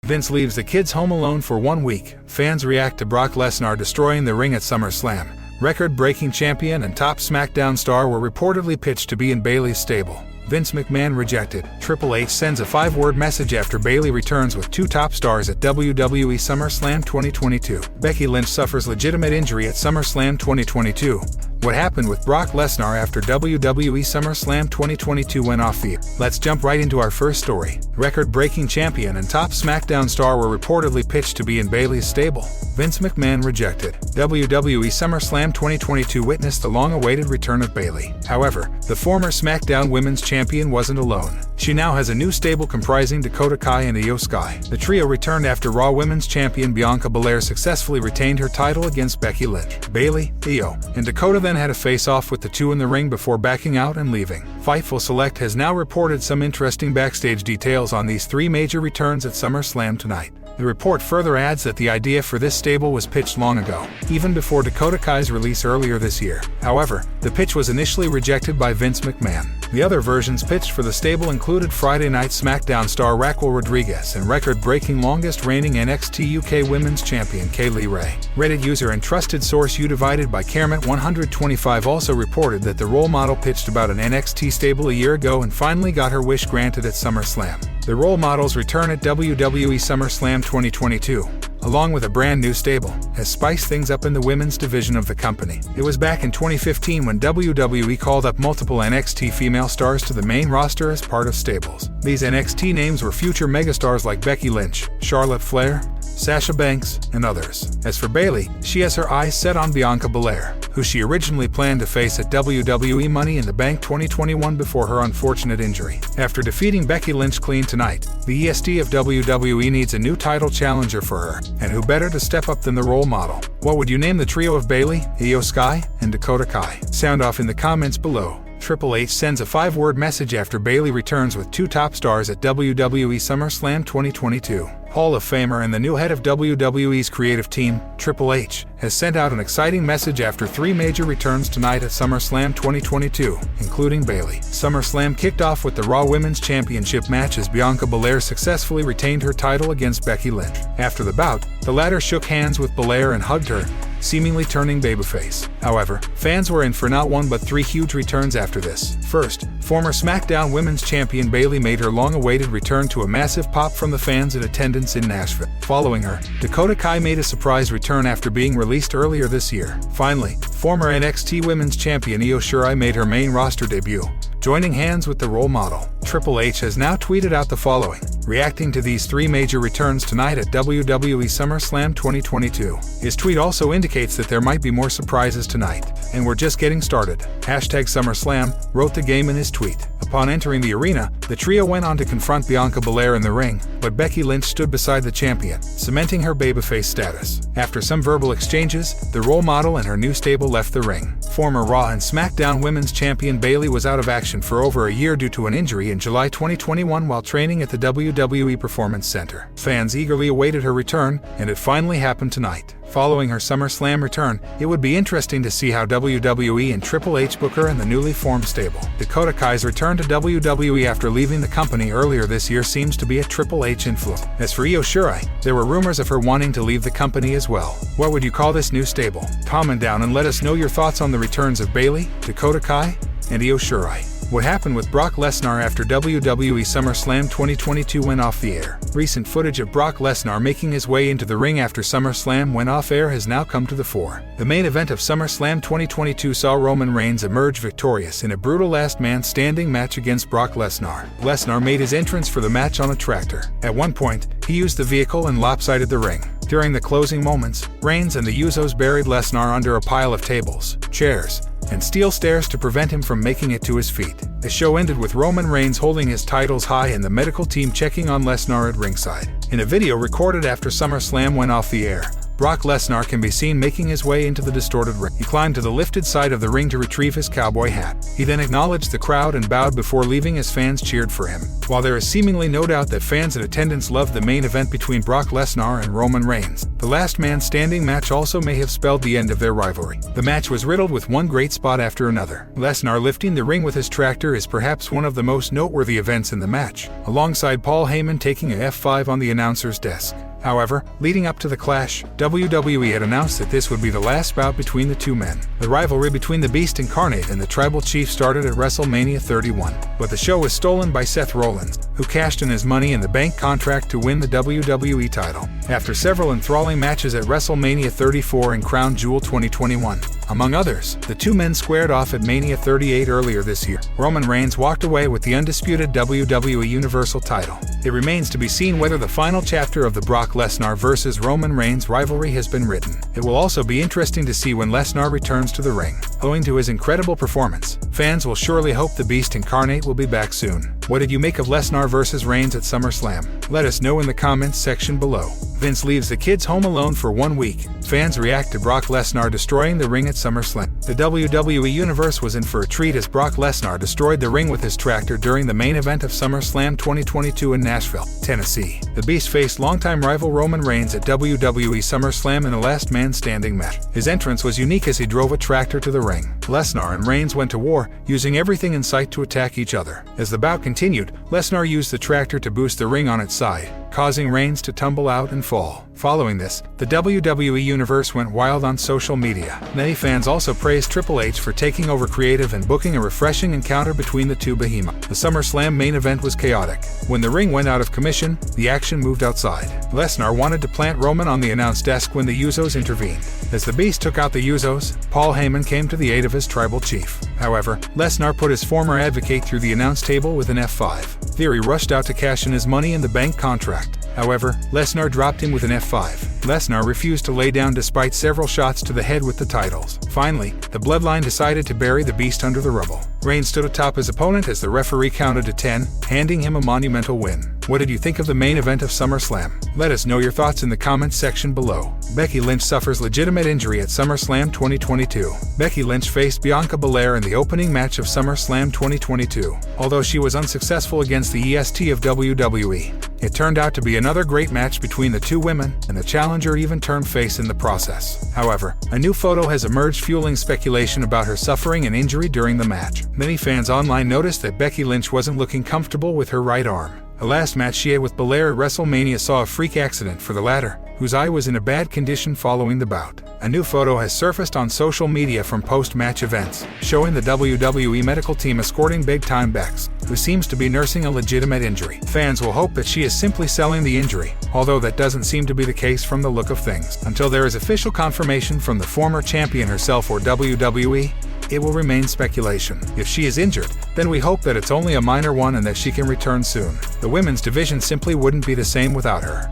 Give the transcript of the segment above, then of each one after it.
Vince leaves the kids home alone for 1 week. Fans react to Brock Lesnar destroying the ring at Summerslam. Record-breaking champion and top SmackDown star were reportedly pitched to be in Bayley's stable. Vince McMahon rejected. Triple H sends a 5-word message after Bayley returns with 2 top stars at WWE SummerSlam 2022. Becky Lynch suffers legitimate injury at SummerSlam 2022. What happened with Brock Lesnar after WWE SummerSlam 2022 went off the air? Let's jump right into our first story. Record-breaking champion and top SmackDown star were reportedly pitched to be in Bayley's stable. Vince McMahon rejected. WWE SummerSlam 2022 witnessed the long-awaited return of Bayley. However, the former SmackDown Women's Champion wasn't alone. She now has a new stable comprising Dakota Kai and Io Sky. The trio returned after Raw Women's Champion Bianca Belair successfully retained her title against Becky Lynch. Bayley, Io, and Dakota then had a face-off with the two in the ring before backing out and leaving. Fightful Select has now reported some interesting backstage details on these 3 major returns at SummerSlam tonight. The report further adds that the idea for this stable was pitched long ago, even before Dakota Kai's release earlier this year. However, the pitch was initially rejected by Vince McMahon. The other versions pitched for the stable included Friday Night SmackDown star Raquel Rodriguez and record-breaking longest-reigning NXT UK Women's Champion Kaylee Ray. Reddit user and trusted source uDivided by Kermit125 also reported that the role model pitched about an NXT stable a year ago and finally got her wish granted at SummerSlam. The role models return at WWE SummerSlam 2022, along with a brand new stable, has spiced things up in the women's division of the company. It was back in 2015 when WWE called up multiple NXT female stars to the main roster as part of stables. These NXT names were future megastars like Becky Lynch, Charlotte Flair, Sasha Banks, and others. As for Bayley, she has her eyes set on Bianca Belair, who she originally planned to face at WWE Money in the Bank 2021 before her unfortunate injury. After defeating Becky Lynch clean tonight, the EST of WWE needs a new title challenger for her, and who better to step up than the role model? What would you name the trio of Bayley, Io Sky, and Dakota Kai? Sound off in the comments below. Triple H sends a 5-word message after Bayley returns with 2 top stars at WWE SummerSlam 2022. Hall of Famer and the new head of WWE's creative team, Triple H, has sent out an exciting message after 3 major returns tonight at SummerSlam 2022, including Bayley. SummerSlam kicked off with the Raw Women's Championship match as Bianca Belair successfully retained her title against Becky Lynch. After the bout, the latter shook hands with Belair and hugged her, seemingly turning babyface. However, fans were in for not 1 but 3 huge returns after this. First, former SmackDown Women's Champion Bayley made her long-awaited return to a massive pop from the fans in attendance in Nashville. Following her, Dakota Kai made a surprise return after being released earlier this year. Finally, former NXT Women's Champion Io Shirai made her main roster debut, joining hands with the role model. Triple H has now tweeted out the following, reacting to these 3 major returns tonight at WWE SummerSlam 2022. His tweet also indicates that there might be more surprises tonight, and we're just getting started. #SummerSlam wrote the game in his tweet. Upon entering the arena, the trio went on to confront Bianca Belair in the ring, but Becky Lynch stood beside the champion, cementing her babyface status. After some verbal exchanges, the role model and her new stable left the ring. Former Raw and SmackDown Women's Champion Bayley was out of action for over a year due to an injury in July 2021 while training at the WWE Performance Center. Fans eagerly awaited her return, and it finally happened tonight. Following her SummerSlam return, it would be interesting to see how WWE and Triple H book her in the newly formed stable. Dakota Kai's return to WWE after leaving the company earlier this year seems to be a Triple H influence. As for Io Shirai, there were rumors of her wanting to leave the company as well. What would you call this new stable? Comment down and let us know your thoughts on the returns of Bayley, Dakota Kai, and Io Shirai. What happened with Brock Lesnar after WWE SummerSlam 2022 went off the air? Recent footage of Brock Lesnar making his way into the ring after SummerSlam went off air has now come to the fore. The main event of SummerSlam 2022 saw Roman Reigns emerge victorious in a brutal last man standing match against Brock Lesnar. Lesnar made his entrance for the match on a tractor. At one point, he used the vehicle and lopsided the ring. During the closing moments, Reigns and the Usos buried Lesnar under a pile of tables, chairs, and steel stairs to prevent him from making it to his feet. The show ended with Roman Reigns holding his titles high and the medical team checking on Lesnar at ringside. In a video recorded after SummerSlam went off the air, Brock Lesnar can be seen making his way into the distorted ring. He climbed to the lifted side of the ring to retrieve his cowboy hat. He then acknowledged the crowd and bowed before leaving as fans cheered for him. While there is seemingly no doubt that fans in attendance loved the main event between Brock Lesnar and Roman Reigns, the last man standing match also may have spelled the end of their rivalry. The match was riddled with one great spot after another. Lesnar lifting the ring with his tractor is perhaps one of the most noteworthy events in the match, alongside Paul Heyman taking a F5 on the announcer's desk. However, leading up to the clash, WWE had announced that this would be the last bout between the two men. The rivalry between the Beast Incarnate and the Tribal Chief started at WrestleMania 31, but the show was stolen by Seth Rollins, who cashed in his Money in the Bank contract to win the WWE title. After several enthralling matches at WrestleMania 34 and Crown Jewel 2021, among others, the two men squared off at Mania 38 earlier this year. Roman Reigns walked away with the undisputed WWE Universal title. It remains to be seen whether the final chapter of the Brock Lesnar vs. Roman Reigns rivalry has been written. It will also be interesting to see when Lesnar returns to the ring. Owing to his incredible performance, fans will surely hope the Beast Incarnate will be back soon. What did you make of Lesnar vs. Reigns at Summerslam? Let us know in the comments section below. Vince leaves the kids home alone for 1 week. Fans react to Brock Lesnar destroying the ring at SummerSlam. The WWE Universe was in for a treat as Brock Lesnar destroyed the ring with his tractor during the main event of SummerSlam 2022 in Nashville, Tennessee. The Beast faced longtime rival Roman Reigns at WWE SummerSlam in a last man standing match. His entrance was unique as he drove a tractor to the ring. Lesnar and Reigns went to war, using everything in sight to attack each other. As the bout continued, Lesnar used the tractor to boost the ring on its side, causing Reigns to tumble out and fall. Following this, the WWE Universe went wild on social media. Many fans also praised Triple H for taking over creative and booking a refreshing encounter between the two behemoths. The SummerSlam main event was chaotic. When the ring went out of commission, the action moved outside. Lesnar wanted to plant Roman on the announce desk when the Usos intervened. As the Beast took out the Usos, Paul Heyman came to the aid of his tribal chief. However, Lesnar put his former advocate through the announce table with an F5. Theory rushed out to cash in his Money in the Bank contract. However, Lesnar dropped him with an F5. Lesnar refused to lay down despite several shots to the head with the titles. Finally, the Bloodline decided to bury the Beast under the rubble. Reigns stood atop his opponent as the referee counted to 10, handing him a monumental win. What did you think of the main event of SummerSlam? Let us know your thoughts in the comments section below. Becky Lynch suffers legitimate injury at SummerSlam 2022. Becky Lynch faced Bianca Belair in the opening match of SummerSlam 2022. Although she was unsuccessful against the EST of WWE, it turned out to be another great match between the two women, and the challenger even turned face in the process. However, a new photo has emerged fueling speculation about her suffering an injury during the match. Many fans online noticed that Becky Lynch wasn't looking comfortable with her right arm. The last match she had with Belair at WrestleMania saw a freak accident for the latter, whose eye was in a bad condition following the bout. A new photo has surfaced on social media from post-match events, showing the WWE medical team escorting big-time Bex, who seems to be nursing a legitimate injury. Fans will hope that she is simply selling the injury, although that doesn't seem to be the case from the look of things. Until there is official confirmation from the former champion herself or WWE, it will remain speculation. If she is injured, then we hope that it's only a minor one and that she can return soon. The women's division simply wouldn't be the same without her.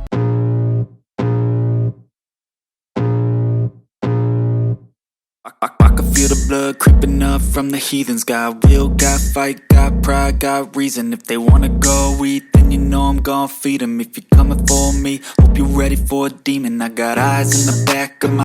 I can feel the blood creeping up from the heathens. Got will, got fight, got pride, got reason. If they wanna go eat, then you know I'm gon' feed them. If you're coming for me, hope you're ready for a demon. I got eyes in the back of my